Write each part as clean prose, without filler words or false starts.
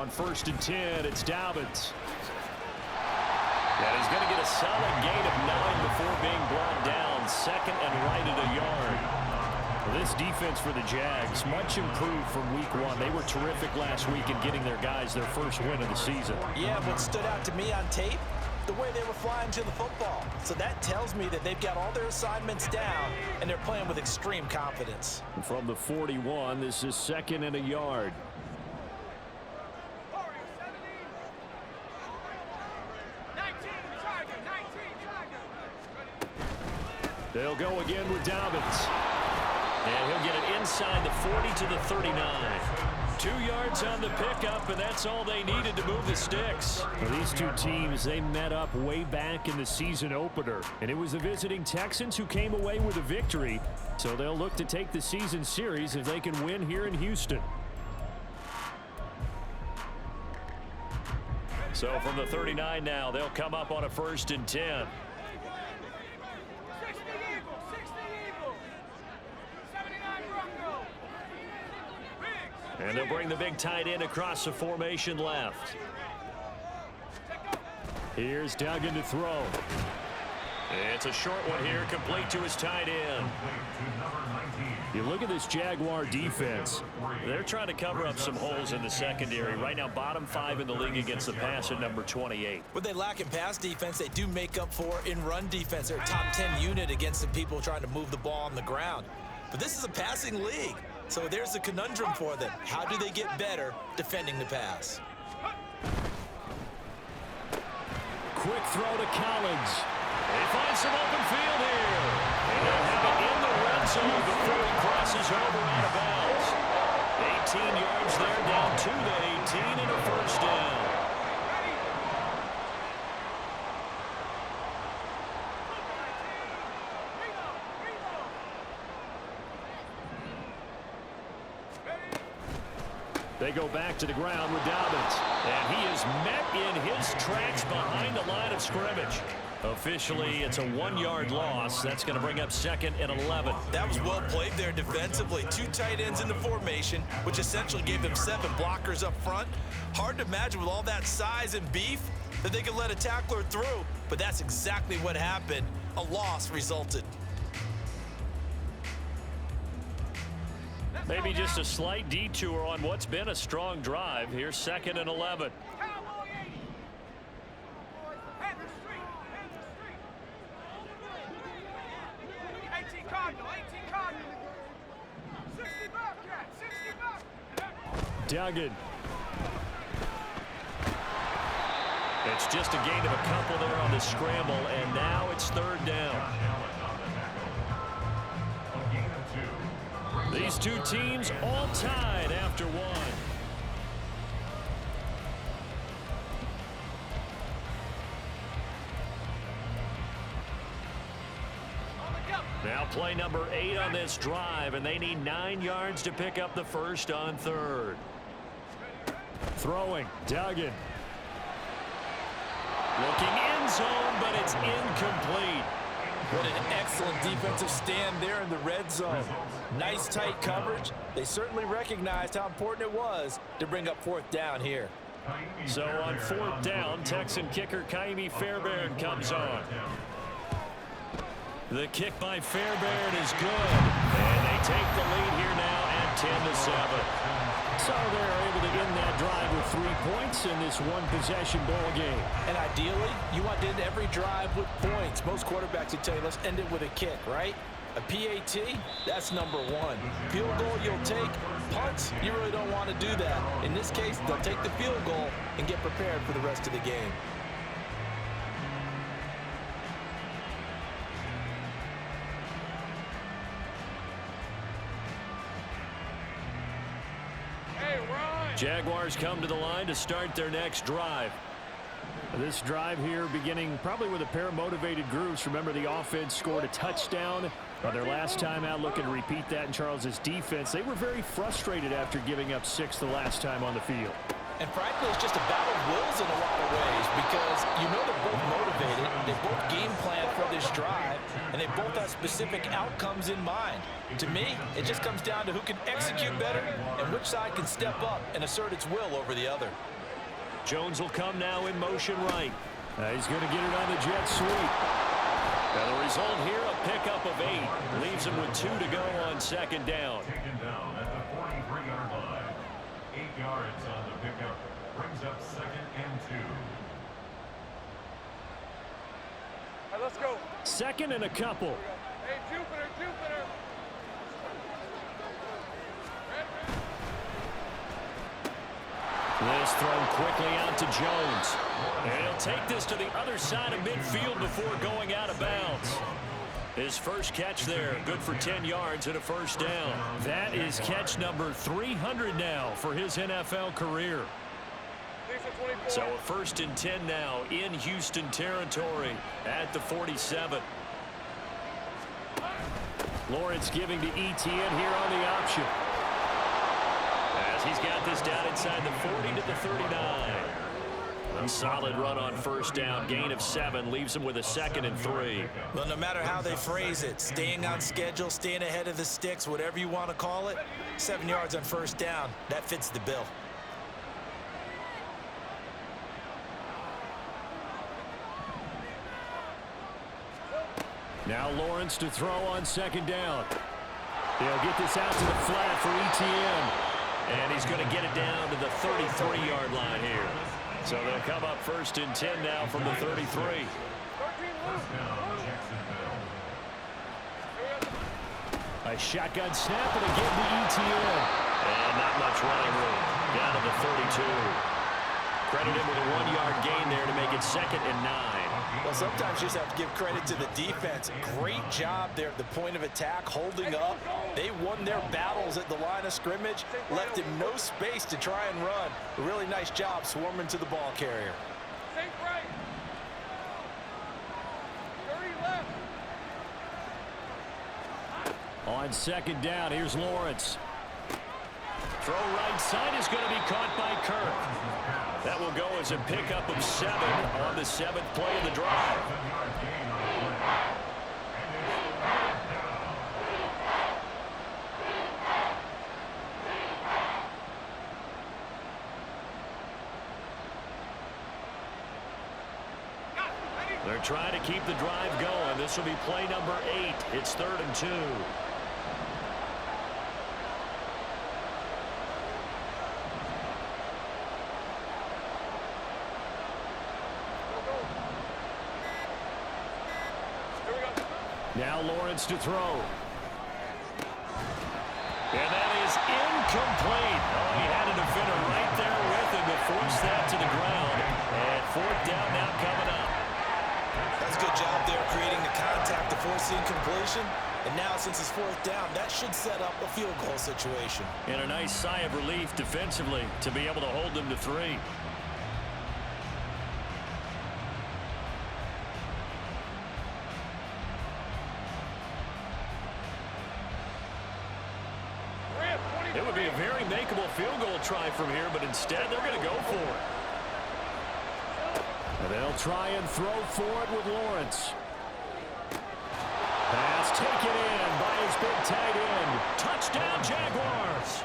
on 1st and 10. It's Dobbins. And he's going to get a solid gain of 9 before being brought down. 2nd and right at a yard. Well, this defense for the Jags, much improved from week 1. They were terrific last week in getting their guys their first win of the season. Yeah, what stood out to me on tape, the way they were flying to the football. So that tells me that they've got all their assignments down, and they're playing with extreme confidence. From the 41, this is 2nd and a yard. They'll go again with Dobbins. And he'll get it inside the 40 to the 39. 2 yards on the pickup, and that's all they needed to move the sticks. Well, these two teams, they met up way back in the season opener. And it was the visiting Texans who came away with a victory. So they'll look to take the season series if they can win here in Houston. So from the 39 now, they'll come up on a 1st and 10. And they'll bring the big tight end across the formation left. Here's Duggan to throw. It's a short one here, complete to his tight end. You look at this Jaguar defense. They're trying to cover up some holes in the secondary. Right now, bottom 5 in the league against the pass at number 28. What they lack in pass defense, they do make up for in run defense. They're a top 10 unit against the people trying to move the ball on the ground. But this is a passing league. So there's a conundrum for them. How do they get better defending the pass? Quick throw to Collins. They find some open field here. And they'll have it in the red zone before he crosses over out of bounds. 18 yards there, down to the 18 and a 1st down. They go back to the ground with Dobbins. And he is met in his tracks behind the line of scrimmage. Officially, it's a 1-yard loss. That's going to bring up 2nd and 11. That was well played there defensively. 2 tight ends in the formation, which essentially gave them 7 blockers up front. Hard to imagine with all that size and beef that they could let a tackler through. But that's exactly what happened. A loss resulted. Maybe just a slight detour on what's been a strong drive. Here's 2nd and 11. Duggan. It's just a gain of a couple there on the scramble, and now it's 3rd down. These two teams all tied after 1. Now play number 8 on this drive, and they need 9 yards to pick up the 1st on 3rd. Throwing, Duggan. Looking end zone, but it's incomplete. What an excellent defensive stand there in the red zone. Nice tight coverage. They certainly recognized how important it was to bring up 4th down here. So on 4th down, Texan kicker Kaimi Fairbairn comes on. The kick by Fairbairn is good. And they take the lead here now at 10-7. So they're able to end that drive with 3 points in this one-possession ball game. And ideally, you want to end every drive with points. Most quarterbacks would tell you, let's end it with a kick, right? A PAT, that's number 1. Field goal, you'll take. Punts, you really don't want to do that. In this case, they'll take the field goal and get prepared for the rest of the game. Jaguars come to the line to start their next drive. This drive here beginning probably with a pair of motivated groups. Remember, the offense scored a touchdown on their last time out, looking to repeat that in Charles's defense. They were very frustrated after giving up 6 the last time on the field. And frankly, it's just a battle of wills in a lot of ways because you know they're both motivated, they both game plan for this drive, and they both have specific outcomes in mind. To me, it just comes down to who can execute better and which side can step up and assert its will over the other. Jones will come now in motion right. He's going to get it on the jet sweep. Now the result here, a pickup of 8. Leaves him with 2 to go on second down. Taken down at the 43-yard line. 8 yards on the pickup. Brings up 2nd and 2. All right, let's go. 2nd and a couple. Hey, Jupiter, Jupiter. This thrown quickly out to Jones. And he'll take this to the other side of midfield before going out of bounds. His first catch there, good for 10 yards and a first down. That is catch number 300 now for his NFL career. So a 1st and 10 now in Houston territory at the 47. Lawrence giving to Etienne here on the option. As he's got this down inside the 40 to the 39. A solid run on first down. Gain of 7 leaves him with a 2nd and 3. Well, no matter how they phrase it, staying on schedule, staying ahead of the sticks, whatever you want to call it, 7 yards on first down, that fits the bill. Now Lawrence to throw on second down. He'll get this out to the flat for Etienne. And he's going to get it down to the 33-yard line here. So they'll come up 1st and 10 now from the 33. A shotgun snap and again to Etienne. And not much running room. Down to the 32. Credit him with a 1-yard gain there to make it 2nd and 9. Well, sometimes you just have to give credit to the defense. Great job there at the point of attack, holding up. They won their battles at the line of scrimmage, left him no space to try and run. A really nice job swarming to the ball carrier. Think right. 30 left. On second down, here's Lawrence. Throw right side is going to be caught by Kirk. That will go as a pickup of 7 on the 7th play of the drive. They're trying to keep the drive going. This will be play number 8. It's 3rd and 2. Now Lawrence to throw. And that is incomplete. Oh, he had a defender right there with him to force that to the ground. And 4th down now coming up. That's a good job there creating the contact to force the incompletion. And now since it's 4th down, that should set up a field goal situation. And a nice sigh of relief defensively to be able to hold them to 3. It would be a very makeable field goal try from here, but instead they're going to go for it. And they'll try and throw for it with Lawrence. Pass taken in by his big tight end. Touchdown, Jaguars.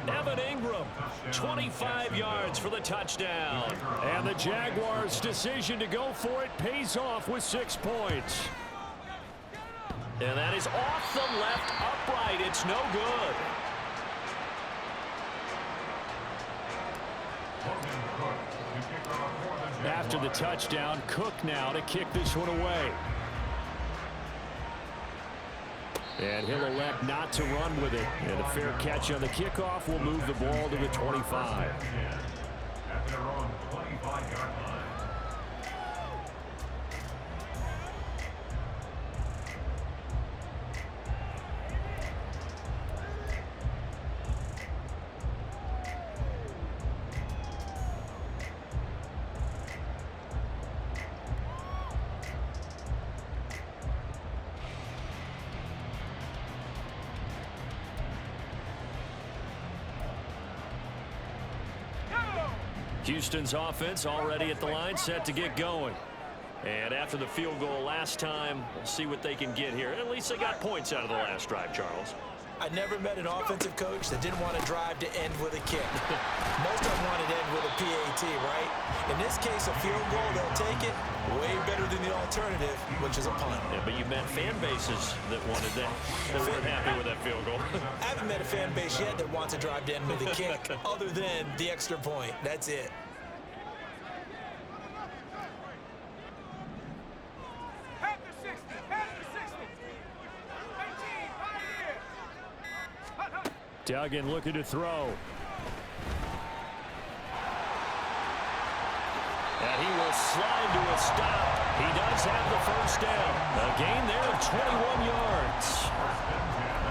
Evan Ingram, 25 yards for the touchdown. And the Jaguars' decision to go for it pays off with 6 points. And that is off the left upright. It's no good. After the touchdown, Cook now to kick this one away. And he'll elect not to run with it. And a fair catch on the kickoff will move the ball to the 25. At their own 25-yard line. Houston's offense already at the line, set to get going. And after the field goal last time, we'll see what they can get here. At least they got points out of the last drive, Charles. I never met an offensive coach that didn't want to drive to end with a kick. Most of them want to end with a PAT, right? In this case, a field goal, they'll take it. Way better than the alternative, which is a punt. Yeah, but you met fan bases that wanted that. They weren't happy with that field goal. I haven't met a fan base yet that wants to drive to end with a kick other than the extra point. That's it. Duggan looking to throw. And he will slide to a stop. He does have the first down. A gain there of 21 yards.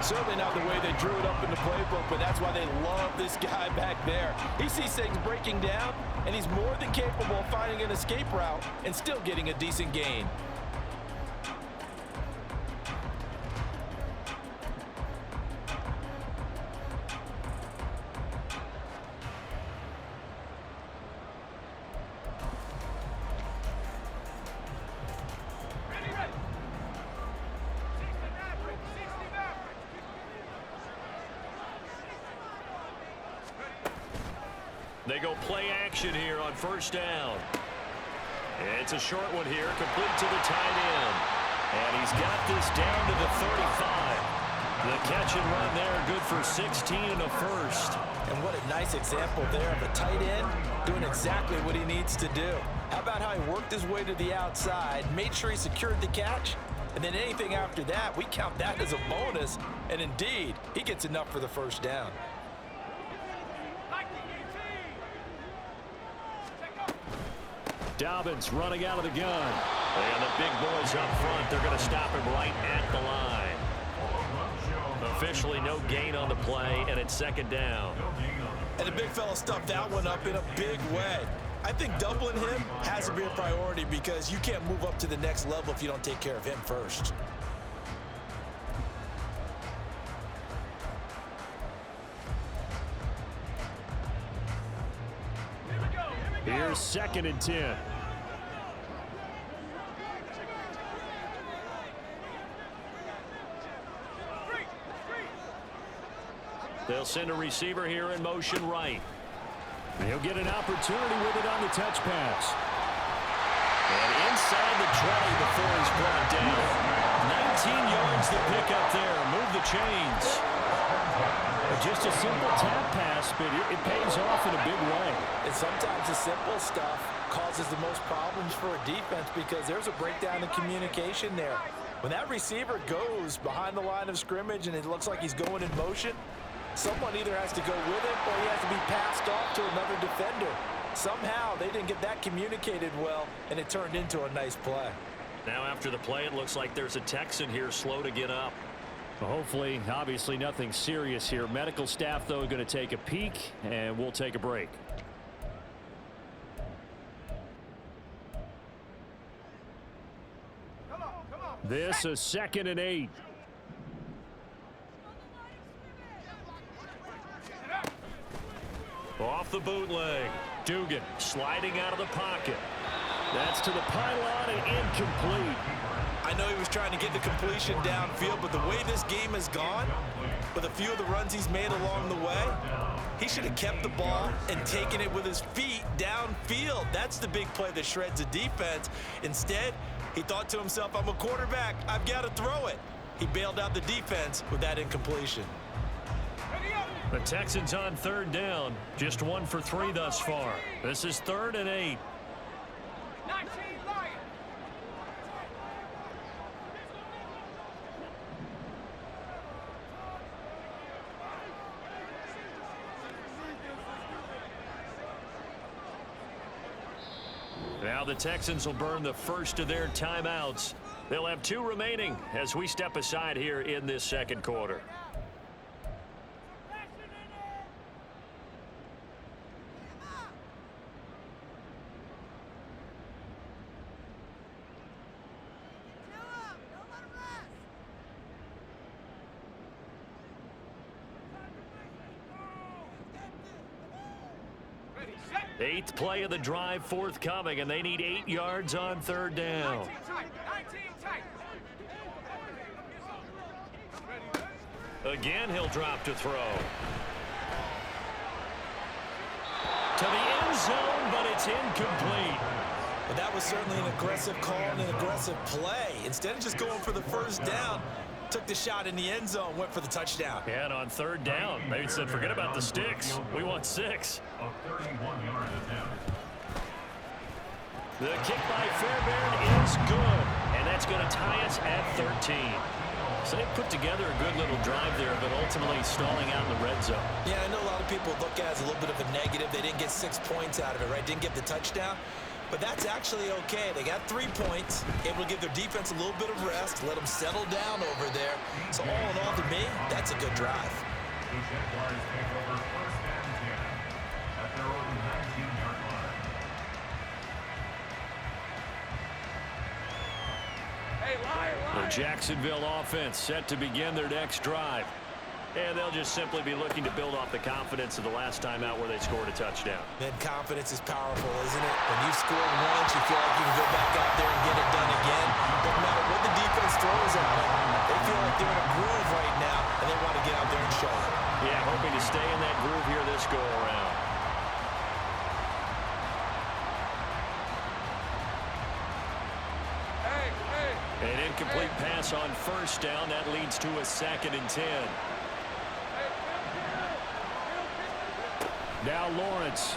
Certainly not the way they drew it up in the playbook, but that's why they love this guy back there. He sees things breaking down, and he's more than capable of finding an escape route and still getting a decent gain. They go play action here on first down. It's a short one here, complete to the tight end. And he's got this down to the 35. The catch and run there, good for 16 and a first. And what a nice example there of a tight end doing exactly what he needs to do. How about how he worked his way to the outside, made sure he secured the catch, and then anything after that, we count that as a bonus. And indeed, he gets enough for the first down. Dobbins running out of the gun. And the big boys up front, they're going to stop him right at the line. Officially no gain on the play, and it's second down. And the big fella stuffed that one up in a big way. I think doubling him has to be a priority because you can't move up to the next level if you don't take care of him first. Here's second and 10. They'll send a receiver here in motion right. He'll get an opportunity with it on the touch pass. And inside the 20 before he's brought down. 19 yards to pick up there. Move the chains. Just a simple tap pass, but it pays off in a big way. And sometimes the simple stuff causes the most problems for a defense because there's a breakdown in communication there. When that receiver goes behind the line of scrimmage and it looks like he's going in motion, someone either has to go with him or he has to be passed off to another defender. Somehow they didn't get that communicated well, and it turned into a nice play. Now after the play, it looks like there's a Texan here slow to get up. Well, hopefully, obviously nothing serious here. Medical staff, though, going to take a peek, and we'll take a break. This is 2nd and 8. Off the bootleg. Dugan sliding out of the pocket. That's to the pylon and incomplete. I know he was trying to get the completion downfield, but the way this game has gone, with a few of the runs he's made along the way, he should have kept the ball and taken it with his feet downfield. That's the big play that shreds a defense. Instead, he thought to himself, I'm a quarterback, I've got to throw it. He bailed out the defense with that incompletion. The Texans on third down, just 1 for 3 thus far. This is 3rd and 8. Now the Texans will burn the first of their timeouts. They'll have 2 remaining as we step aside here in this second quarter. Eighth play of the drive forthcoming, and they need 8 yards on third down. Again, he'll drop to throw. To the end zone, but it's incomplete. But that was certainly an aggressive call and an aggressive play. Instead of just going for the first down, took the shot in the end zone, went for the touchdown. Yeah, and on third down, they said, forget about the sticks. We want 6. A 31-yard attempt. The kick by Fairbairn is good, and that's going to tie us at 13. So they put together a good little drive there, but ultimately stalling out in the red zone. Yeah, I know a lot of people look at it as a little bit of a negative. They didn't get 6 points out of it, right? Didn't get the touchdown. But that's actually okay. They got 3 points, able to give their defense a little bit of rest, let them settle down over there. So all in all, to me, that's a good drive. The Jaguars take over first and 10 at their own 19-yard line. Hey, lie. The Jacksonville offense set to begin their next drive. And they'll just simply be looking to build off the confidence of the last time out where they scored a touchdown. Man, confidence is powerful, isn't it? When you score once, you feel like you can go back out there and get it done again. Doesn't matter what the defense throws at them. They feel like they're in a groove right now, and they want to get out there and show it. Yeah, hoping to stay in that groove here this go-around. An incomplete pass on first down. That leads to a 2nd and 10. Now Lawrence.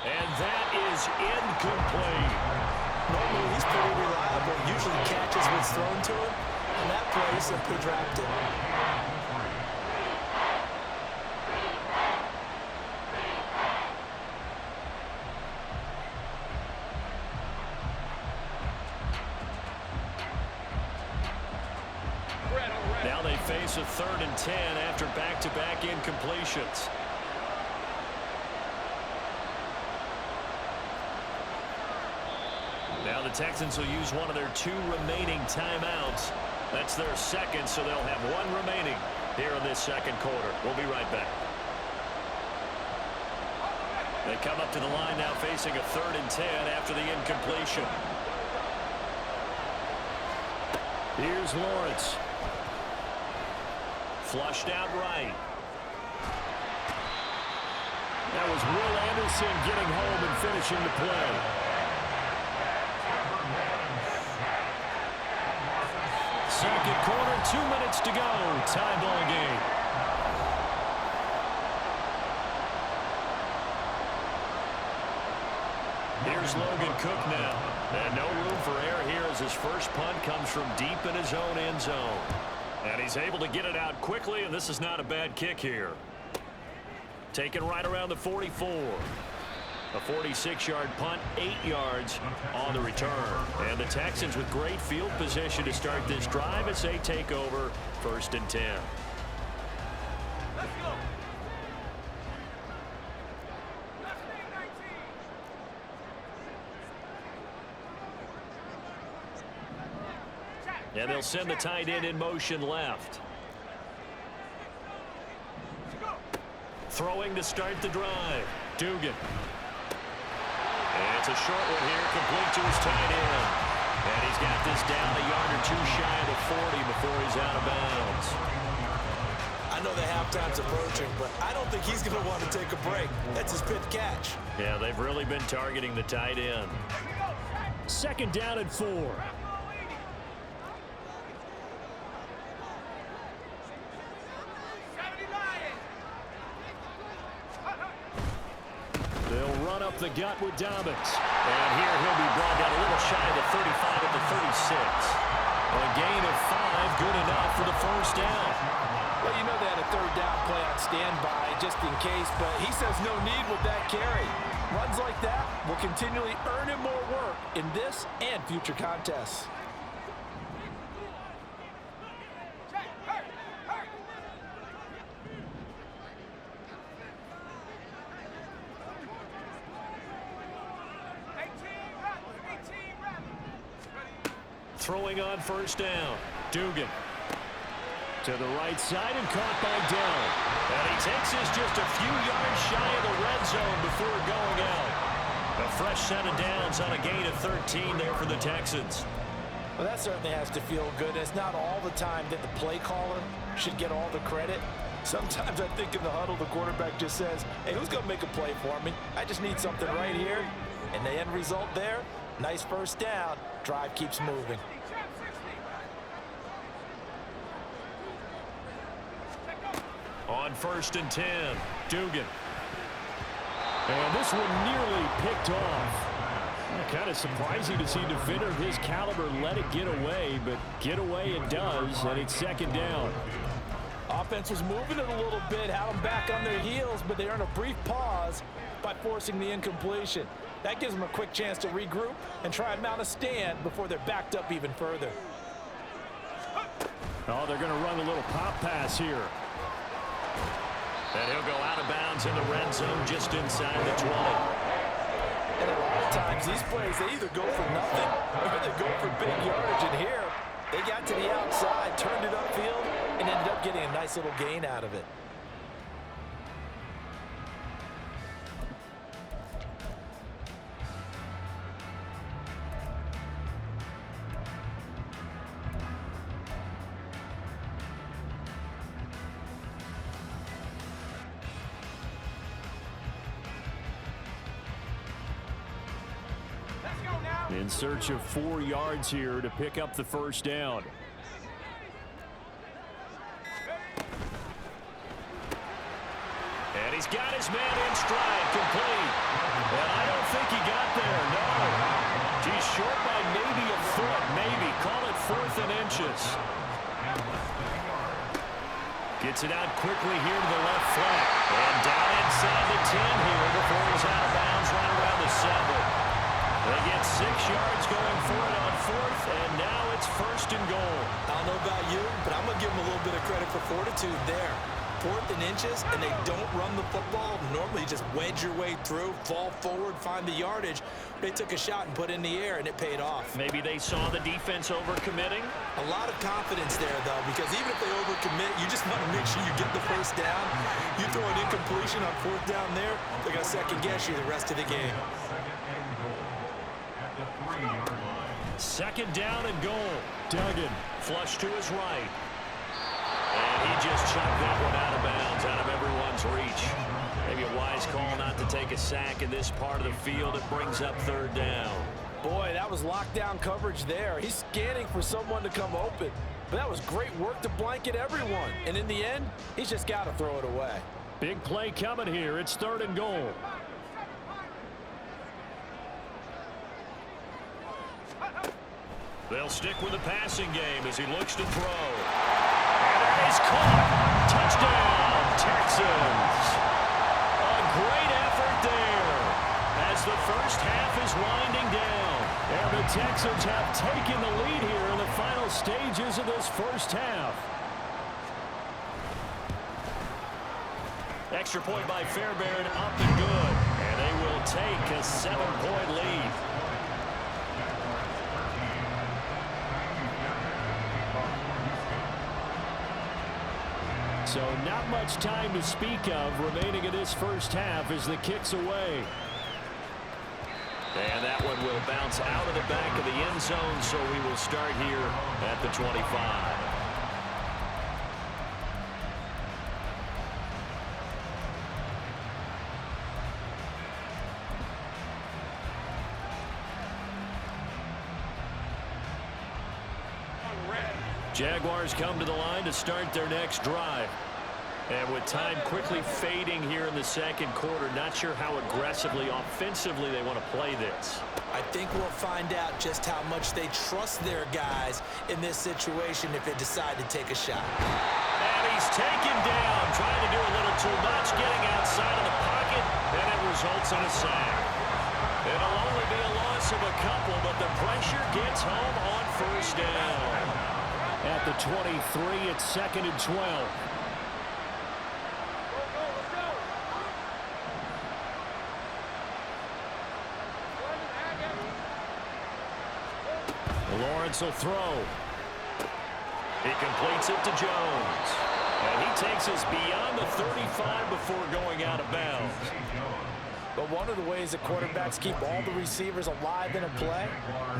And that is incomplete. Normally, he's pretty reliable. Usually catches what's thrown to him. And that play, he simply dropped it. Now they face a 3rd and 10 after back-to-back incompletions. Now the Texans will use one of their 2 remaining timeouts. That's their 2nd, so they'll have 1 remaining here in this 2nd quarter. We'll be right back. They come up to the line now facing a 3rd and 10 after the incompletion. Here's Lawrence. Flushed out right. That was Will Anderson getting home and finishing the play. Second quarter, 2 minutes to go. Tie ball game. Here's Logan Cook now. And no room for error here as his first punt comes from deep in his own end zone. And he's able to get it out quickly, and this is not a bad kick here. Taken right around the 44. A 46-yard punt, 8 yards on the return. And the Texans with great field position to start this drive as they take over 1st and 10. Let's go. And they'll send the tight end in motion left. Throwing to start the drive. Dugan. And it's a short one here, complete to his tight end. And he's got this down a yard or 2 shy of the 40 before he's out of bounds. I know the halftime's approaching, but I don't think he's going to want to take a break. That's his pit catch. Yeah, they've really been targeting the tight end. 2nd down and 4. They'll run up the gut with Dobbins. And here he'll be brought down a little shy of the 35 at the 36. A gain of 5, good enough for the first down. Well, you know they had a 3rd down play on standby just in case, but he says no need with that carry. Runs like that will continually earn him more work in this and future contests. Throwing on first down. Dugan. To the right side and caught by Dell. And he takes us just a few yards shy of the red zone before going out. A fresh set of downs on a gain of 13 there for the Texans. Well, that certainly has to feel good. And it's not all the time that the play caller should get all the credit. Sometimes I think in the huddle, the quarterback just says, hey, who's going to make a play for me? I just need something right here. And the end result there, nice first down. Drive keeps moving. On 1st and 10, Dugan. And this one nearly picked off. Kind of surprising to see a defender of his caliber let it get away, but get away it does, and it's 2nd down. Offense was moving it a little bit, had them back on their heels, but they earned a brief pause by forcing the incompletion. That gives them a quick chance to regroup and try and mount a stand before they're backed up even further. Oh, they're going to run a little pop pass here. And he'll go out of bounds in the red zone just inside the 20. And a lot of times these plays, they either go for nothing or they go for big yardage. And here, they got to the outside, turned it upfield, and ended up getting a nice little gain out of it. In search of 4 yards here to pick up the first down. And he's got his man in stride, complete. And I don't think he got there, no. He's short by maybe a foot, maybe. Call it 4th and inches. Gets it out quickly here to the left flank. And down inside the 10 here before he's out of bounds right around the 7. They get 6 yards going for it on 4th, and now it's 1st and goal. I don't know about you, but I'm going to give them a little bit of credit for fortitude there. 4th and inches, and they don't run the football. Normally you just wedge your way through, fall forward, find the yardage. They took a shot and put it in the air, and it paid off. Maybe they saw the defense overcommitting. A lot of confidence there, though, because even if they overcommit, you just want to make sure you get the first down. You throw an incompletion on 4th down there, they're going to second-guess you the rest of the game. 2nd down and goal. Duggan flush to his right. And he just chucked that one out of bounds, out of everyone's reach. Maybe a wise call not to take a sack in this part of the field. It brings up 3rd down. Boy, that was lockdown coverage there. He's scanning for someone to come open. But that was great work to blanket everyone. And in the end, he's just got to throw it away. Big play coming here. It's 3rd and goal. They'll stick with the passing game as he looks to throw. And it is caught. Touchdown, Texans. A great effort there as the first half is winding down. And the Texans have taken the lead here in the final stages of this first half. Extra point by Fairbairn, up and good. And they will take a 7-point lead. So not much time to speak of remaining in this first half as the kick's away. And that one will bounce out of the back of the end zone, so we will start here at the 25. Jaguars come to the line to start their next drive. And with time quickly fading here in the 2nd quarter, not sure how aggressively, offensively they want to play this. I think we'll find out just how much they trust their guys in this situation if they decide to take a shot. And he's taken down, trying to do a little too much, getting outside of the pocket, and it results in a sack. It'll only be a loss of a couple, but the pressure gets home on 1st down. At the 23, it's 2nd and 12. Lawrence will throw. He completes it to Jones. And he takes us beyond the 35 before going out of bounds. But one of the ways that quarterbacks keep all the receivers alive in a play,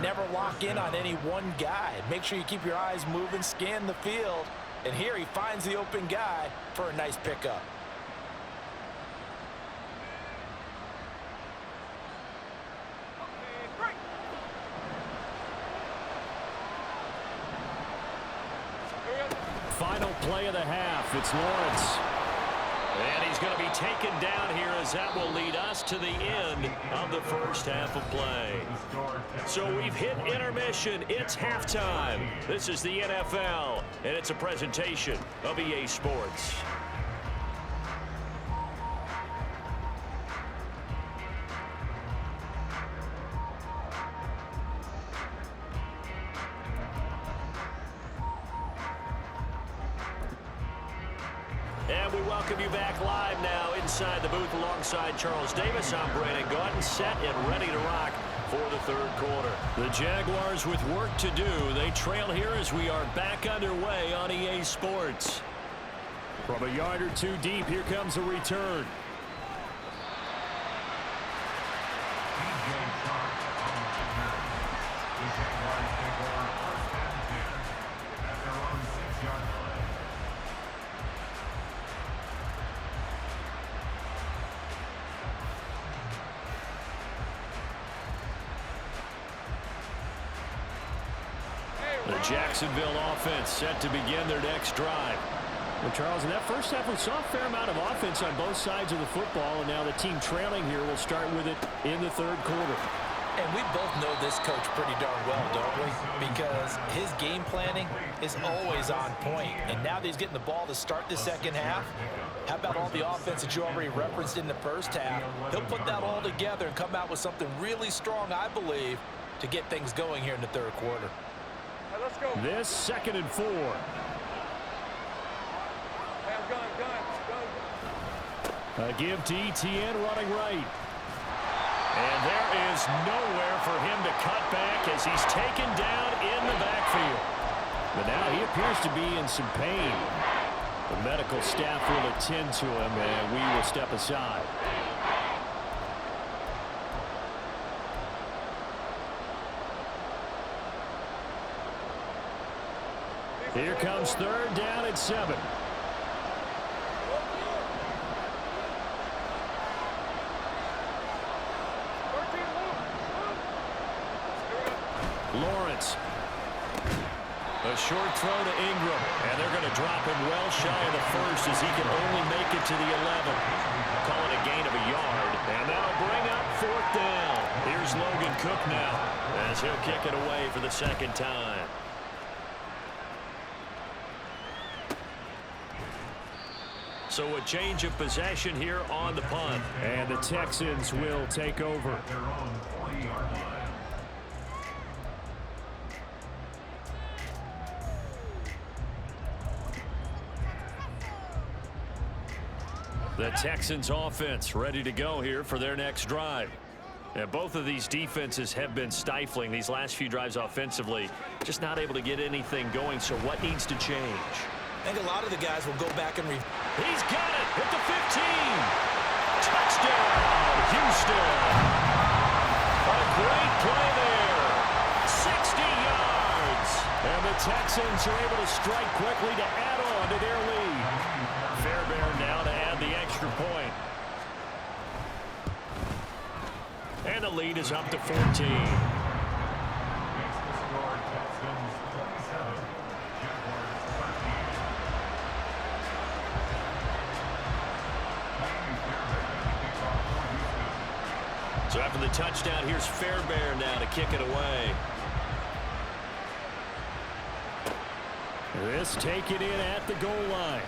never lock in on any one guy. Make sure you keep your eyes moving, scan the field. And here he finds the open guy for a nice pickup. Final play of the half. It's Lawrence. And he's going to be taken down here as that will lead us to the end of the first half of play. So we've hit intermission. It's halftime. This is the NFL, and it's a presentation of EA Sports. And we welcome you back live now inside the booth alongside Charles Davis. I'm Brandon Gaudin, set and ready to rock for the third quarter. The Jaguars with work to do. They trail here as we are back underway on EA Sports. From a yard or two deep, here comes a return. The Jacksonville offense set to begin their next drive. Well, Charles, in that first half, we saw a fair amount of offense on both sides of the football, and now the team trailing here will start with it in the third quarter. And we both know this coach pretty darn well, don't we? Because his game planning is always on point. And now that he's getting the ball to start the second half, how about all the offense that you already referenced in the first half? He'll put that all together and come out with something really strong, I believe, to get things going here in the third quarter. Let's go. This 2nd and 4. Hey, I'm going. A give to Etienne running right. And there is nowhere for him to cut back as he's taken down in the backfield. But now he appears to be in some pain. The medical staff will attend to him, and we will step aside. Here comes 3rd down and 7. Lawrence. A short throw to Ingram, and they're going to drop him well shy of the first as he can only make it to the 11. Call it a gain of a yard, and that'll bring up 4th down. Here's Logan Cook now as he'll kick it away for the second time. So a change of possession here on the punt. And the Texans will take over. The Texans offense ready to go here for their next drive. And both of these defenses have been stifling these last few drives offensively. Just not able to get anything going. So what needs to change? I think a lot of the guys will go back and He's got it at the 15. Touchdown, Houston. A great play there. 60 yards. And the Texans are able to strike quickly to add on to their lead. Fairbairn now to add the extra point. And the lead is up to 14. So after the touchdown, here's Fairbairn now to kick it away. This taken in at the goal line.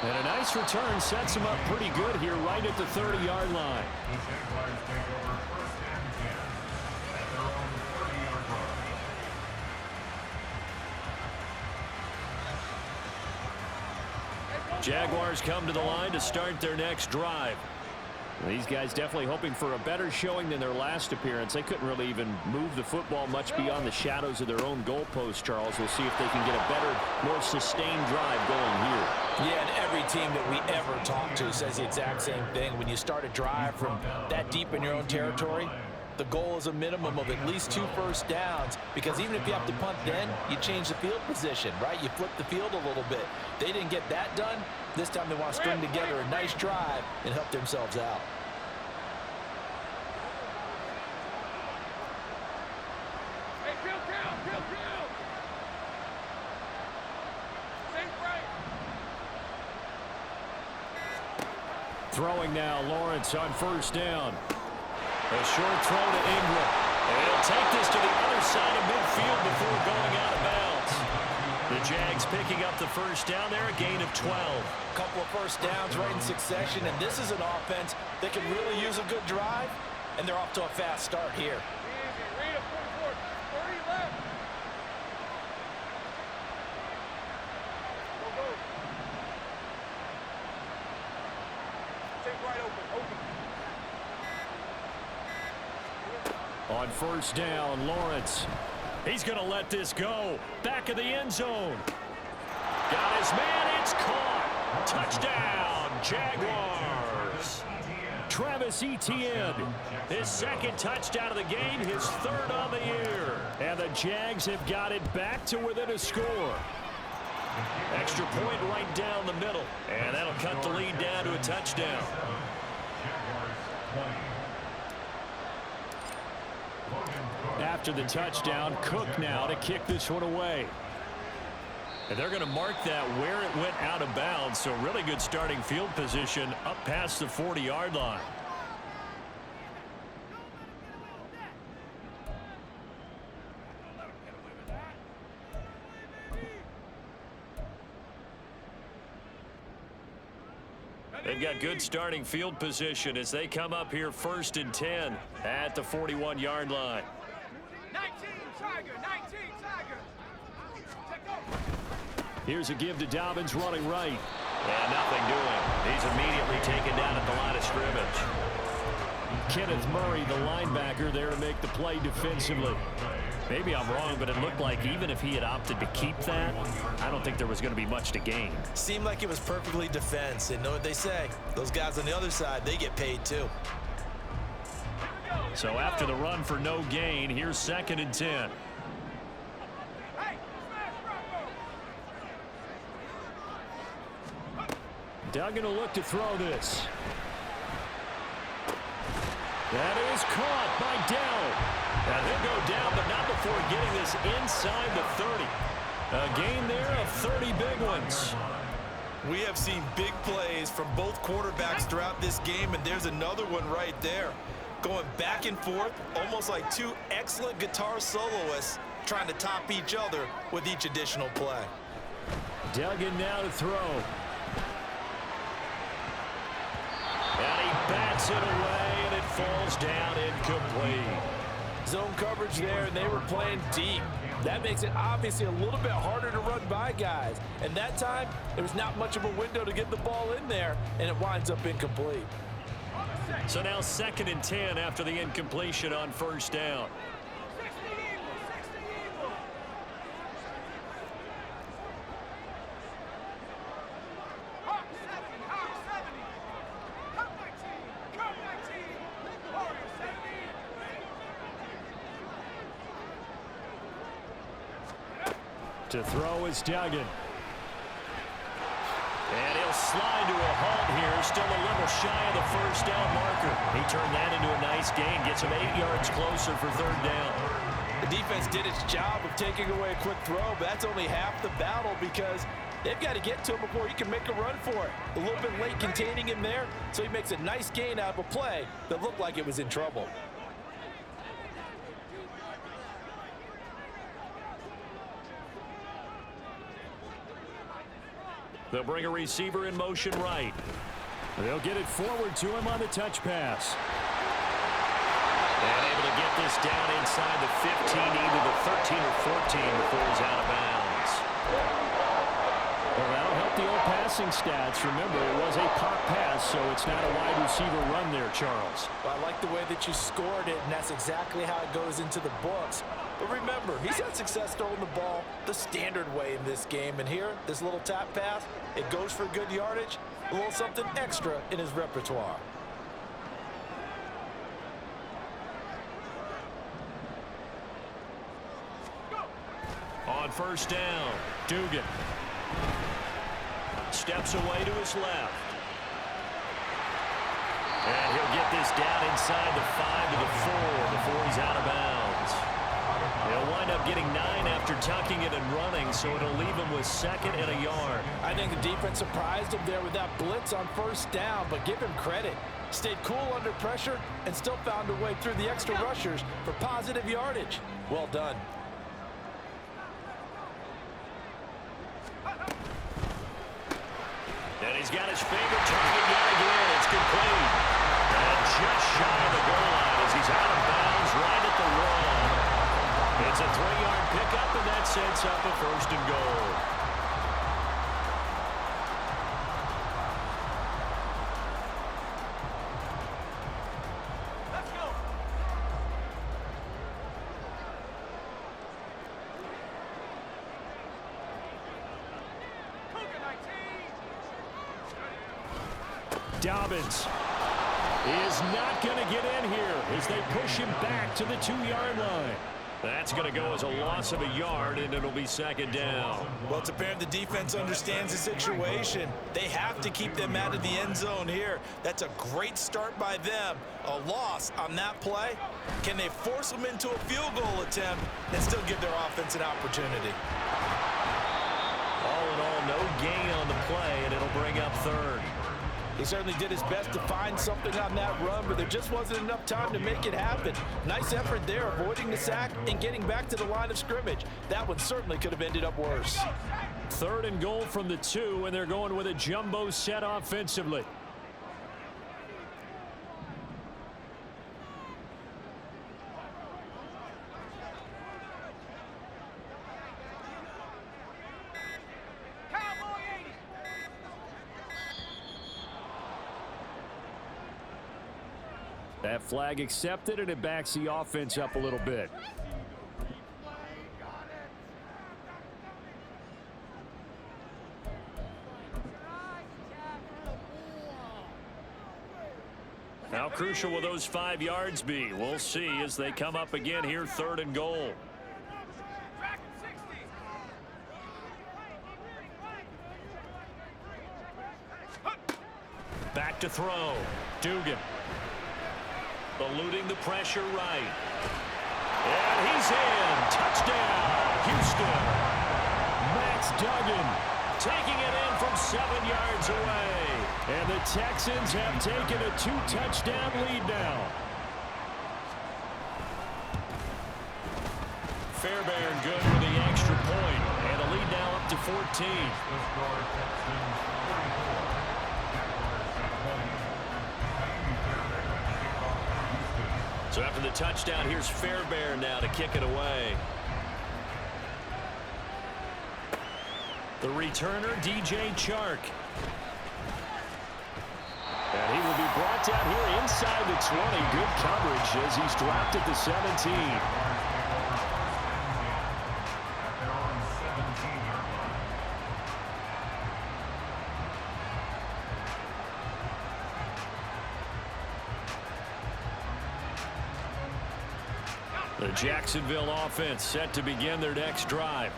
And a nice return sets him up pretty good here right at the 30-yard line. Jaguars come to the line to start their next drive. These guys definitely hoping for a better showing than their last appearance. They couldn't really even move the football much beyond the shadows of their own goalpost, Charles. We'll see if they can get a better, more sustained drive going here. Yeah, and every team that we ever talk to says the exact same thing. When you start a drive from that deep in your own territory, the goal is a minimum of at least 2 first downs, because even if you have to punt then, you change the field position, right? You flip the field a little bit. They didn't get that done. This time they want to string together a nice drive and help themselves out. Hey, field count, field count. Safe right. Throwing now, Lawrence on first down. A short throw to Ingram. And he'll take this to the other side of midfield before going out of bounds. The Jags picking up the first down there, a gain of 12. A couple of first downs right in succession, and this is an offense that can really use a good drive, and they're off to a fast start here. Easy, read a 44, 30 left. Go, go. Take right open, open. On first down, Lawrence. He's going to let this go. Back of the end zone. Got his man. It's caught. Touchdown, Jaguars. Travis Etienne, his second touchdown of the game, his third on the year. And the Jags have got it back to within a score. Extra point right down the middle. And that'll cut the lead down to a touchdown. After the touchdown, Cook now to kick this one away. And they're going to mark that where it went out of bounds, so really good starting field position up past the 40-yard line. They've got good starting field position as they come up here 1st and 10 at the 41-yard line. 19, Tiger, 19, Tiger. Here's a give to Dobbins running right. And nothing doing. He's immediately taken down at the line of scrimmage. Kenneth Murray, the linebacker, there to make the play defensively. Maybe I'm wrong, but it looked like even if he had opted to keep that, I don't think there was going to be much to gain. Seemed like it was perfectly defense. And know what they say? Those guys on the other side, they get paid too. So after the run for no gain, here's 2nd and 10. Duggan will look to throw this. That is caught by Dell. Now he'll go down, but not before getting this inside the 30. A gain there of 30 big ones. We have seen big plays from both quarterbacks throughout this game, and there's another one right there. Going back and forth, almost like two excellent guitar soloists trying to top each other with each additional play. Duggan now to throw. And he bats it away, and it falls down incomplete. Zone coverage there, and they were playing deep. That makes it obviously a little bit harder to run by guys. And that time, there was not much of a window to get the ball in there, and it winds up incomplete. So now 2nd and 10 after the incompletion on first down. To throw is Duggan. And he'll slide to a halt here, still a little shy of the first down marker. He turned that into a nice gain, gets him 8 yards closer for 3rd down. The defense did its job of taking away a quick throw, but that's only half the battle because they've got to get to him before he can make a run for it. A little bit late containing him there, so he makes a nice gain out of a play that looked like it was in trouble. They'll bring a receiver in motion right. They'll get it forward to him on the touch pass. And able to get this down inside the 15, either the 13 or 14 before he's out of bounds. Well, that'll help the old passing stats. Remember, it was a pop pass, so it's not a wide receiver run there, Charles. Well, I like the way that you scored it, and that's exactly how it goes into the books. But remember, he's had success throwing the ball the standard way in this game. And here, this little tap pass, it goes for good yardage, a little something extra in his repertoire. On first down, Dugan steps away to his left. And he'll get this down inside the 5 to the 4 before he's out of bounds. He'll wind up getting 9 after tucking it and running, so it'll leave him with 2nd and a yard. I think the defense surprised him there with that blitz on first down, but give him credit. Stayed cool under pressure and still found a way through the extra rushers for positive yardage. Well done. And he's got his favorite target yet again. It's complete. And just shy of the goal line as he's out of bounds right at the 1. It's a 3-yard pickup, and that sets up a 1st and goal. Let's go. Cougar 19. Dobbins is not going to get in here as they push him back to the 2-yard line. That's going to go as a loss of a yard, and it'll be 2nd down. Well, it's apparent the defense understands the situation. They have to keep them out of the end zone here. That's a great start by them. A loss on that play. Can they force them into a field goal attempt and still give their offense an opportunity? All in all, no gain on the play, and it'll bring up 3rd. He certainly did his best to find something on that run, but there just wasn't enough time to make it happen. Nice effort there, avoiding the sack and getting back to the line of scrimmage. That one certainly could have ended up worse. 3rd and goal from the 2, and they're going with a jumbo set offensively. That flag accepted, and it backs the offense up a little bit. How crucial will those 5 yards be? We'll see as they come up again here, 3rd and goal. Back to throw. Dugan. Eluding the pressure right. And he's in. Touchdown, Houston. Max Duggan taking it in from 7 yards away. And the Texans have taken a 2-touchdown lead now. Fairbairn good for the extra point. And a lead now up to 14. So after the touchdown, here's Fairbairn now to kick it away. The returner, DJ Chark. And he will be brought down here inside the 20. Good coverage as he's dropped at the 17. The Jacksonville offense set to begin their next drive.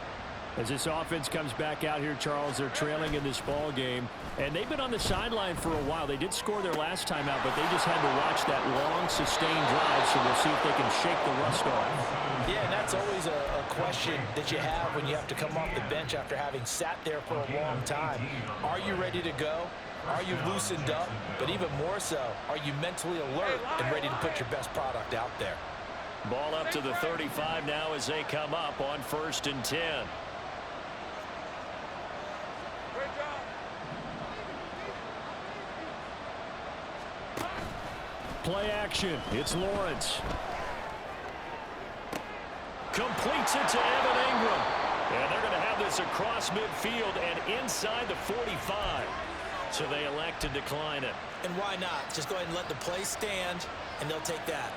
As this offense comes back out here, Charles, they're trailing in this ball game, and they've been on the sideline for a while. They did score their last time out, but they just had to watch that long, sustained drive, so we'll see if they can shake the rust off. Yeah, and that's always a question that you have when you have to come off the bench after having sat there for a long time. Are you ready to go? Are you loosened up? But even more so, are you mentally alert and ready to put your best product out there? Ball up to the 35 now as they come up on 1st and 10. Play action. It's Lawrence. Completes it to Evan Ingram. And they're going to have this across midfield and inside the 45. So they elect to decline it. And why not? Just go ahead and let the play stand, and they'll take that.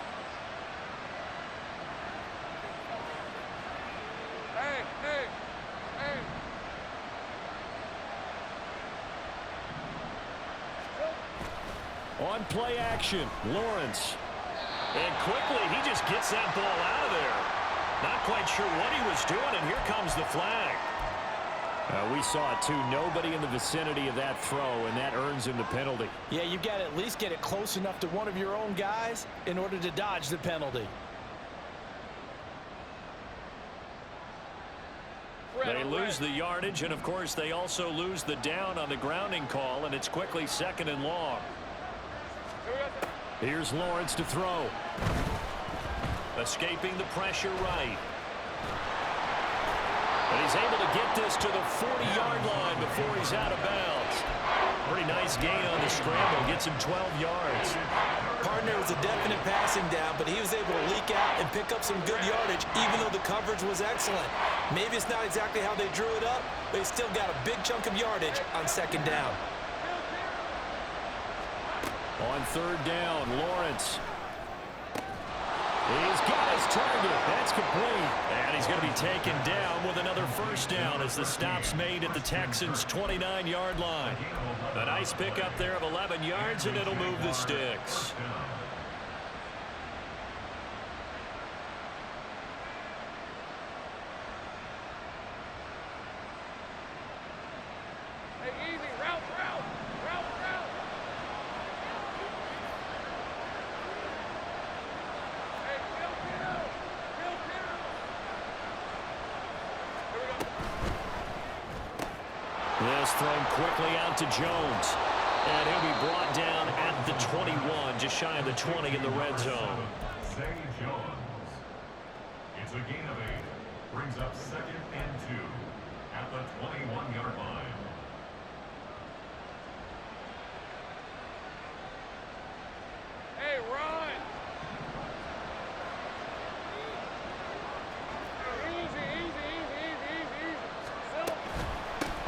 Hey, hey, hey. On play action, Lawrence. And quickly, he just gets that ball out of there. Not quite sure what he was doing, and here comes the flag. We saw it too. Nobody in the vicinity of that throw, and that earns him the penalty. Yeah, you've got to at least get it close enough to one of your own guys in order to dodge the penalty. They lose the yardage, and of course they also lose the down on the grounding call, and it's quickly 2nd and long. Here's Lawrence to throw. Escaping the pressure right. And he's able to get this to the 40-yard line before he's out of bounds. Pretty nice gain on the scramble. Gets him 12 yards. Partner was a definite passing down, but he was able to leak out and pick up some good yardage, even though the coverage was excellent. Maybe it's not exactly how they drew it up, but he still got a big chunk of yardage on 2nd down. On 3rd down, Lawrence. He's got his target. That's complete. And he's going to be taken down with another 1st down as the stop's made at the Texans' 29-yard line. A nice pickup there of 11 yards, and it'll move the sticks. Hey, easy. Route. Hey, kill. This thrown quickly out to Jones. And he'll be brought down at the 21, just shy of the 20 in the red zone. Zay Jones. It's a gain of 8. Brings up 2nd and 2 at the 21-yard line. Hey, run. Easy.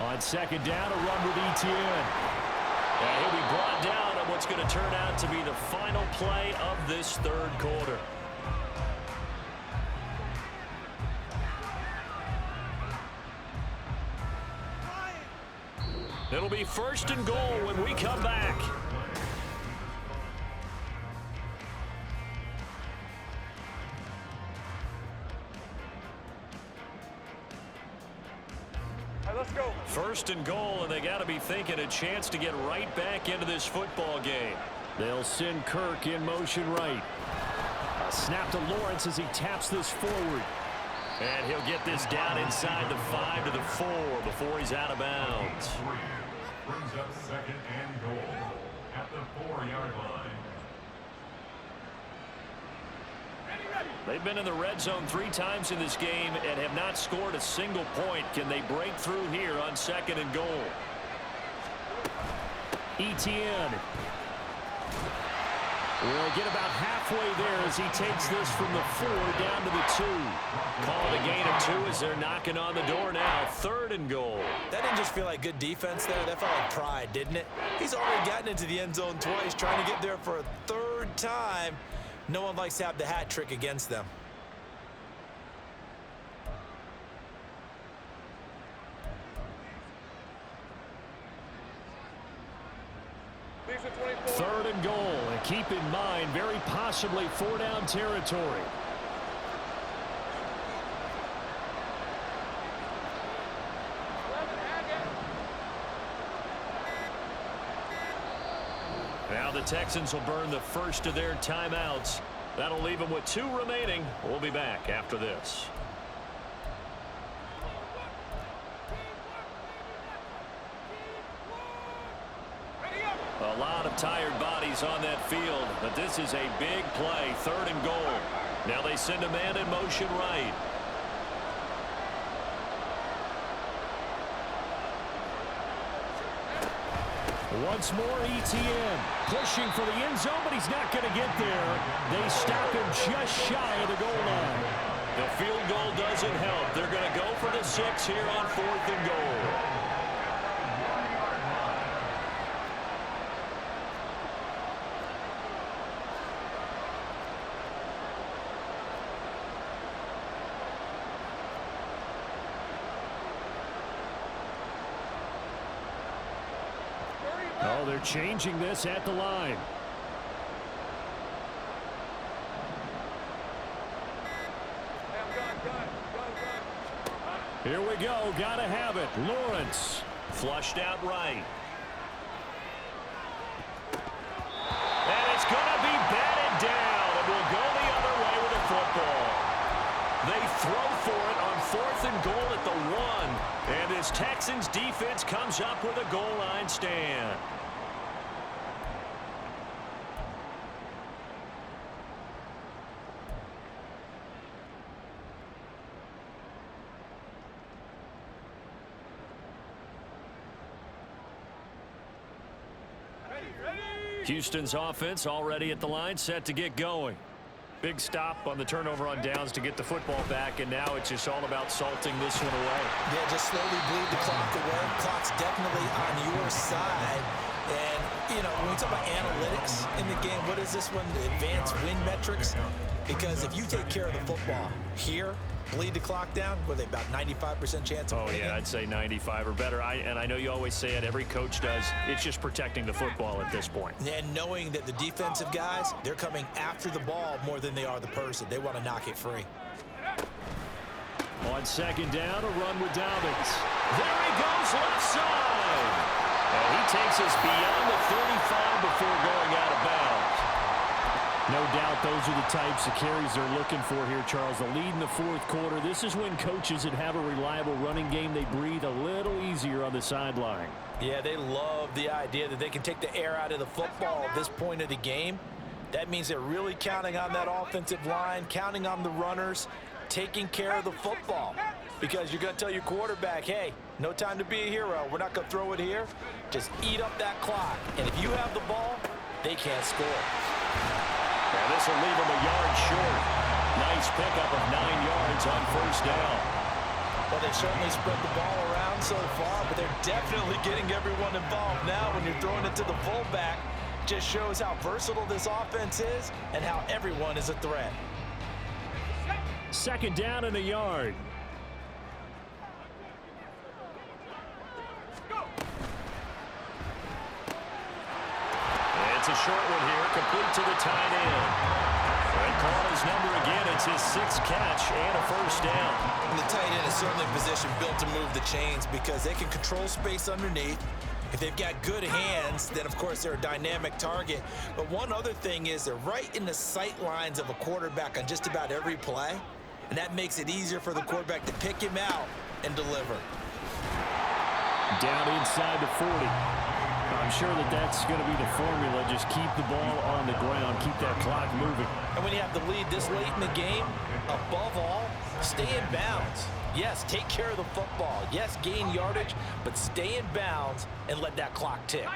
On 2nd down, a run with Etienne. And he'll be brought down on what's going to turn out to be the final play of this 3rd quarter. It'll be 1st and goal when we come back. Let's go. 1st and goal, and they got to be thinking a chance to get right back into this football game. They'll send Kirk in motion right. A snap to Lawrence as he taps this forward. And he'll get this down inside the 5 to the 4 before he's out of bounds. Brings up 2nd and goal at the 4-yard line. They've been in the red zone 3 times in this game and have not scored a single point. Can they break through here on 2nd and goal? Etienne will get about halfway there as he takes this from the 4 down to the 2. Call it a gain of 2 as they're knocking on the door now. 3rd and goal. That didn't just feel like good defense there. That felt like pride, didn't it? He's already gotten into the end zone twice, trying to get there for a 3rd time. No one likes to have the hat trick against them. These are 24. 3rd and goal. And keep in mind, very possibly 4-down territory. Now the Texans will burn the first of their timeouts. That'll leave them with 2 remaining. We'll be back after this. A lot of tired bodies on that field, but this is a big play. 3rd and goal. Now they send a man in motion right. Once more, Etienne pushing for the end zone, but he's not going to get there. They stop him just shy of the goal line. The field goal doesn't help. They're going to go for the 6 here on 4th and goal. Oh, they're changing this at the line. Here we go. Got to have it. Lawrence. Flushed out right. And it's going to be batted down. It will go the other way with the football. They throw for it on 4th and goal at the 1. And this Texans defense comes up with a goal line stand. Houston's offense already at the line, set to get going. Big stop on the turnover on downs to get the football back, and now it's just all about salting this one away. Yeah, just slowly bleed the clock away. Clock's definitely on your side. And, you know, when we talk about analytics in the game, what is this one? The advanced win metrics? Because if you take care of the football here, bleed the clock down, what are they, about 95% chance of winning? Oh, yeah, I'd say 95 or better. And I know you always say it, every coach does. It's just protecting the football at this point. And knowing that the defensive guys, they're coming after the ball more than they are the person. They want to knock it free. On 2nd down, a run with Dobbins. There he goes, left side. And he takes us beyond the 35 before going out of bounds. No doubt those are the types of carries they're looking for here, Charles. The lead in the 4th quarter. This is when coaches that have a reliable running game, they breathe a little easier on the sideline. Yeah, they love the idea that they can take the air out of the football at this point of the game. That means they're really counting on that offensive line, counting on the runners, taking care of the football. Because you're going to tell your quarterback, hey, no time to be a hero. We're not going to throw it here. Just eat up that clock. And if you have the ball, they can't score. And this will leave him a yard short. Nice pickup of 9 yards on 1st down. Well, they've certainly spread the ball around so far, but they're definitely getting everyone involved now. When you're throwing it to the fullback, just shows how versatile this offense is and how everyone is a threat. 2nd down and a yard. It's a short one here, complete to the tight end. They call his number again. It's his 6th catch and a 1st down. And the tight end is certainly a position built to move the chains because they can control space underneath. If they've got good hands, then of course they're a dynamic target. But one other thing is they're right in the sight lines of a quarterback on just about every play. And that makes it easier for the quarterback to pick him out and deliver. Down inside the 40. I'm sure that that's going to be the formula. Just keep the ball on the ground. Keep that clock moving. And when you have the lead this late in the game, above all, stay in bounds. Yes, take care of the football. Yes, gain yardage, but stay in bounds and let that clock tick.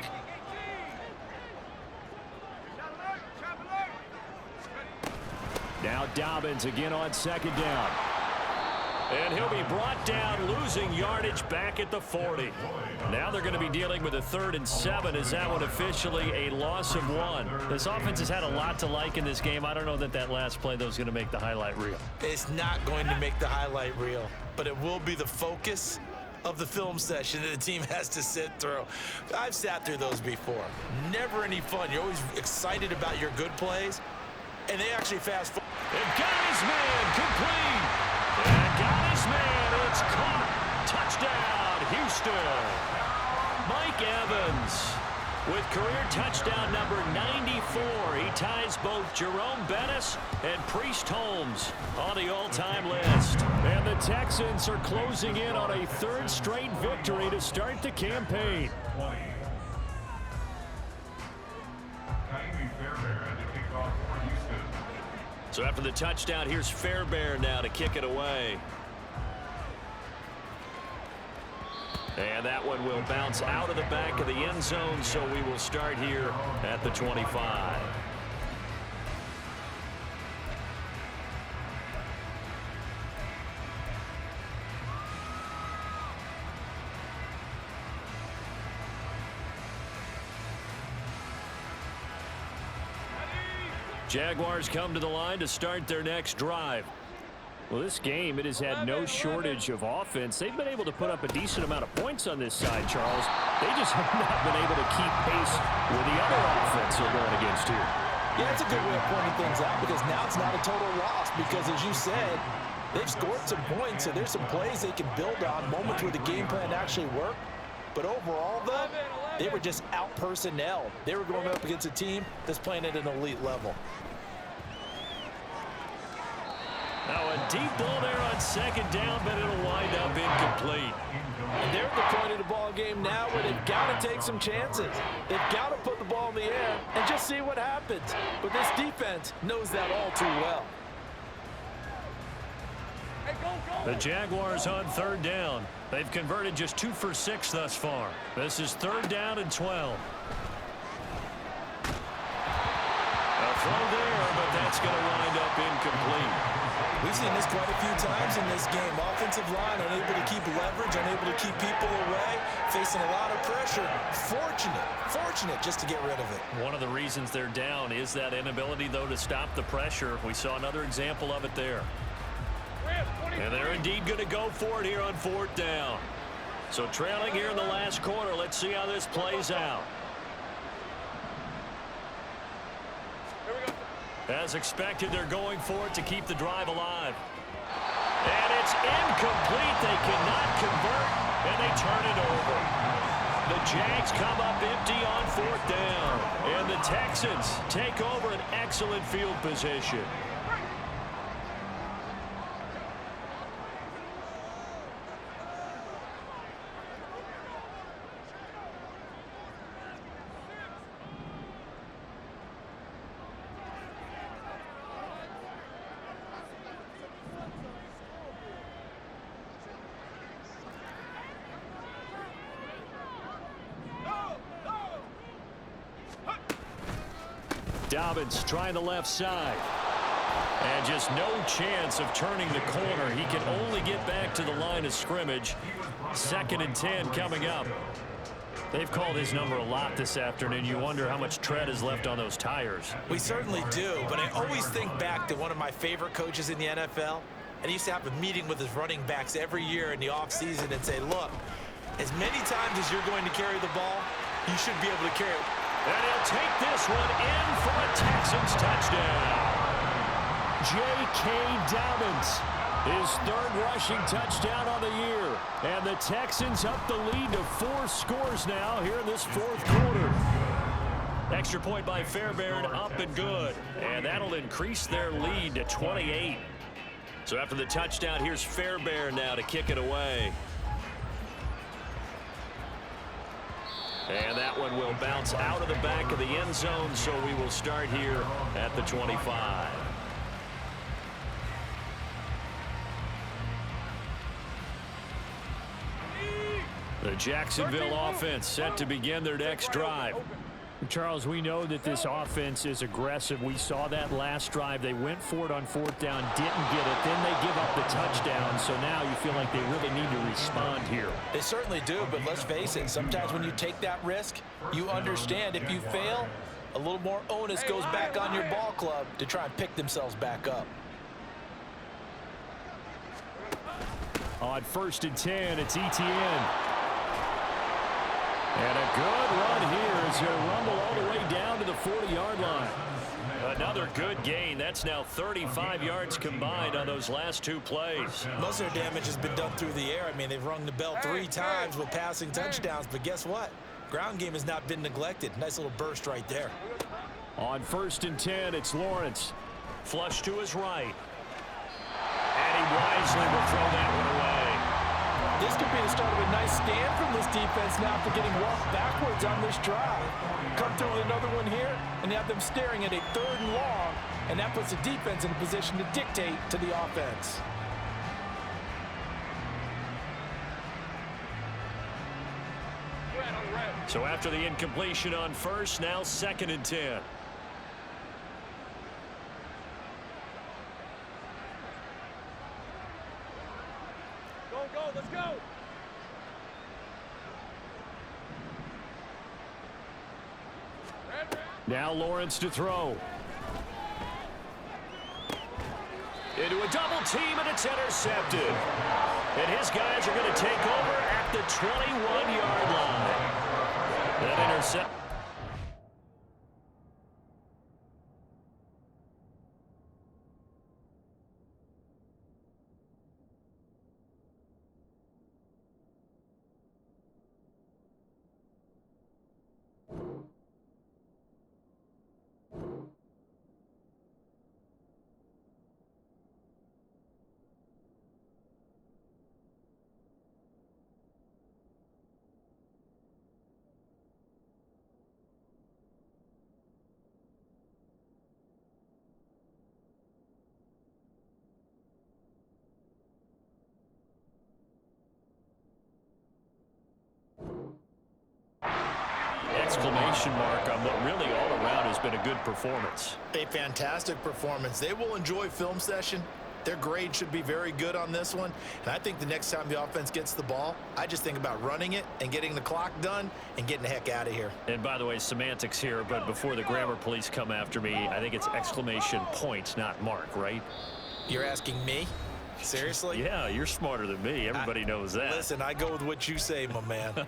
Now Dobbins again on 2nd down. And he'll be brought down, losing yardage back at the 40. Now they're going to be dealing with a 3rd and 7. Is that one officially a loss of 1? This offense has had a lot to like in this game. I don't know that last play, though, is going to make the highlight reel. It's not going to make the highlight reel, but it will be the focus of the film session that the team has to sit through. I've sat through those before. Never any fun. You're always excited about your good plays, and they actually fast forward. And got his man, complete. And got his man, it's caught. Touchdown, Houston. Mike Evans with career touchdown number 94. He ties both Jerome Bettis and Priest Holmes on the all-time list. And the Texans are closing in on a 3rd straight victory to start the campaign. So after the touchdown, here's Fairbairn now to kick it away. And that one will bounce out of the back of the end zone, so we will start here at the 25. Jaguars come to the line to start their next drive. Well, this game, it has had no shortage of offense. They've been able to put up a decent amount of points on this side, Charles. They just have not been able to keep pace with the other offense they're going against here. Yeah, it's a good way of pointing things out because now it's not a total loss because, as you said, they've scored some points, so there's some plays they can build on, moments where the game plan actually worked. But overall, though, they were just out-personnel. They were going up against a team that's playing at an elite level. Now a deep ball there on second down, but it'll wind up incomplete. And they're at the point of the ball game now where they've got to take some chances. They've got to put the ball in the air and just see what happens. But this defense knows that all too well. Hey, go. The Jaguars on third down. They've converted just 2 for 6 thus far. This is third down and 12. A throw there, but that's going to wind up incomplete. We've seen this quite a few times in this game. Offensive line unable to keep leverage, unable to keep people away, facing a lot of pressure. Fortunate just to get rid of it. One of the reasons they're down is that inability, though, to stop the pressure. We saw another example of it there. And they're indeed going to go for it here on fourth down. So trailing here in the last quarter. Let's see how this plays out. As expected, they're going for it to keep the drive alive. And it's incomplete. They cannot convert, and they turn it over. The Jags come up empty on fourth down. And the Texans take over an excellent field position. Dobbins trying the left side. And just no chance of turning the corner. He can only get back to the line of scrimmage. 2nd and 10 coming up. They've called his number a lot this afternoon. You wonder how much tread is left on those tires. We certainly do, but I always think back to one of my favorite coaches in the NFL. And he used to have a meeting with his running backs every year in the offseason and say, look, as many times as you're going to carry the ball, you should be able to carry it. And he'll take this one in for a Texans touchdown. J.K. Dobbins, his 3rd rushing touchdown on the year. And the Texans up the lead to 4 scores now here in this 4th quarter. Extra point by Fairbairn, up and good. And that'll increase their lead to 28. So after the touchdown, here's Fairbairn now to kick it away. And that one will bounce out of the back of the end zone, so we will start here at the 25. The Jacksonville offense set to begin their next drive. Charles, we know that this offense is aggressive. We saw that last drive. They went for it on fourth down, didn't get it. Then they give up the touchdown. So now you feel like they really need to respond here. They certainly do, but let's face it. Sometimes when you take that risk, you understand if you fail, a little more onus goes back on your ball club to try and pick themselves back up. On 1st and 10, it's ETN. And a good run here is going to rumble all the way down to the 40-yard line. Another good gain. That's now 35 yards combined on those last 2 plays. Most of their damage has been done through the air. I mean, they've rung the bell 3 times with passing touchdowns, but guess what? Ground game has not been neglected. Nice little burst right there. On 1st and 10, it's Lawrence. Flush to his right. And he wisely will throw that one away. This could be the start of a nice stand from this defense now after getting walked backwards on this drive. Come through with another one here, and have them staring at a 3rd and long, and that puts the defense in a position to dictate to the offense. So after the incompletion on 1st, now 2nd and 10. Go, let's go. Now Lawrence to throw. into a double team, and it's intercepted. And his guys are going to take over at the 21-yard line. That intercept. Exclamation mark on what really all around has been a good performance. A fantastic performance. They will enjoy film session. Their grade should be very good on this one. And I think the next time the offense gets the ball, I just think about running it and getting the clock done and getting the heck out of here. And by the way, semantics here, but before the grammar police come after me, I think it's exclamation point, not mark, right? You're asking me? Seriously? Yeah, you're smarter than me. Everybody knows that. Listen, I go with what you say, my man.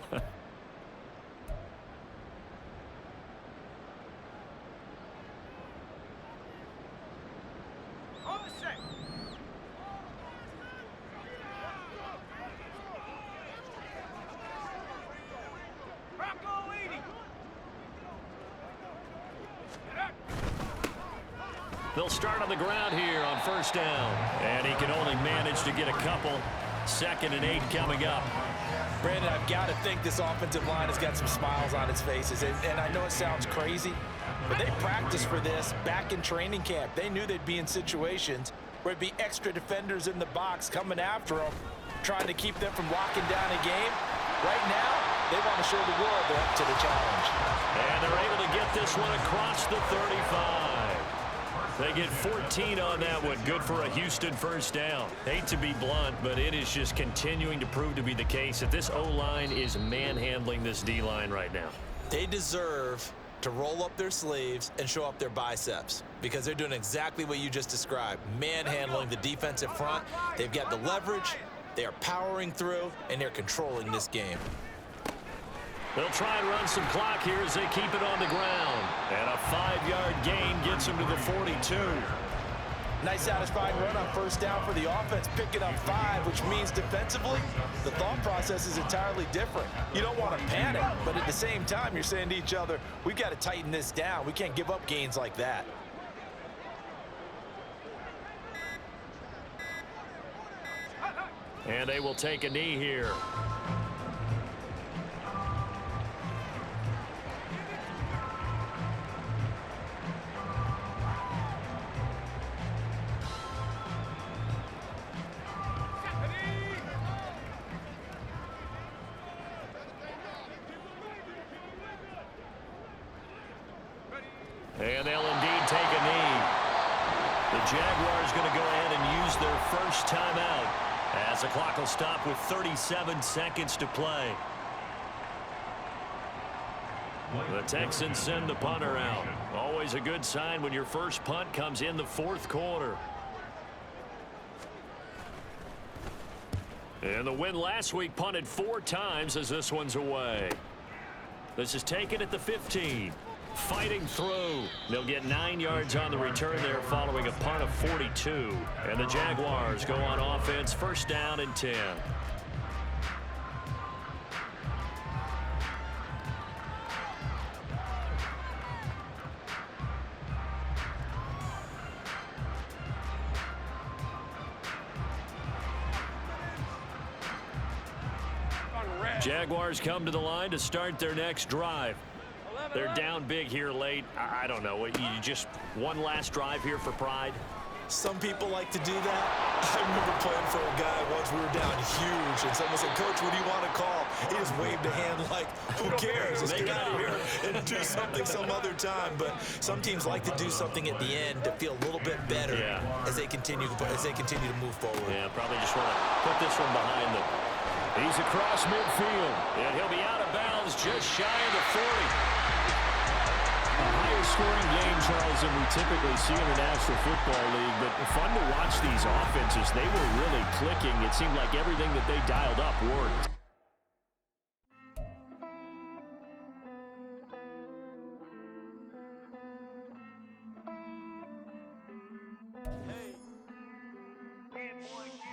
They'll start on the ground here on first down. And he can only manage to get a couple. 2nd and 8 coming up. Brandon, I've got to think this offensive line has got some smiles on its faces. And I know it sounds crazy, but they practiced for this back in training camp. They knew they'd be in situations where it'd be extra defenders in the box coming after them, trying to keep them from locking down a game. Right now, they want to show the world they're up to the challenge. And they're able to get this one across the 35. They get 14 on that one. Good for a Houston first down. Hate to be blunt, but it is just continuing to prove to be the case that this O-line is manhandling this D-line right now. They deserve to roll up their sleeves and show up their biceps because they're doing exactly what you just described, manhandling the defensive front. They've got the leverage, they are powering through, and they're controlling this game. They'll try and run some clock here as they keep it on the ground. And a 5-yard gain gets them to the 42. Nice satisfying run on first down for the offense, picking up 5, which means defensively, the thought process is entirely different. You don't want to panic, but at the same time, you're saying to each other, we've got to tighten this down. We can't give up gains like that. And they will take a knee here. And they'll indeed take a knee. The Jaguars going to go ahead and use their first timeout as the clock will stop with 37 seconds to play. The Texans send the punter out. Always a good sign when your first punt comes in the 4th quarter. And the win last week punted 4 times as this one's away. This is taken at the 15. Fighting through. They'll get 9 yards on the return there following a punt of 42. And the Jaguars go on offense, first down and 10. Jaguars come to the line to start their next drive. They're down big here late. I don't know. You just one last drive here for pride? Some people like to do that. I remember playing for a guy once. We were down huge, and someone said, "Coach, what do you want to call?" He just waved a hand like, who cares? Let's get out of here and do something some other time. But some teams like to do something at the end to feel a little bit better as they continue to move forward. Yeah, probably just want to put this one behind them. He's across midfield, and he'll be out of bounds just shy of the 40. A higher lower-scoring game, Charles, than we typically see in the National Football League, but fun to watch these offenses. They were really clicking. It seemed like everything that they dialed up worked.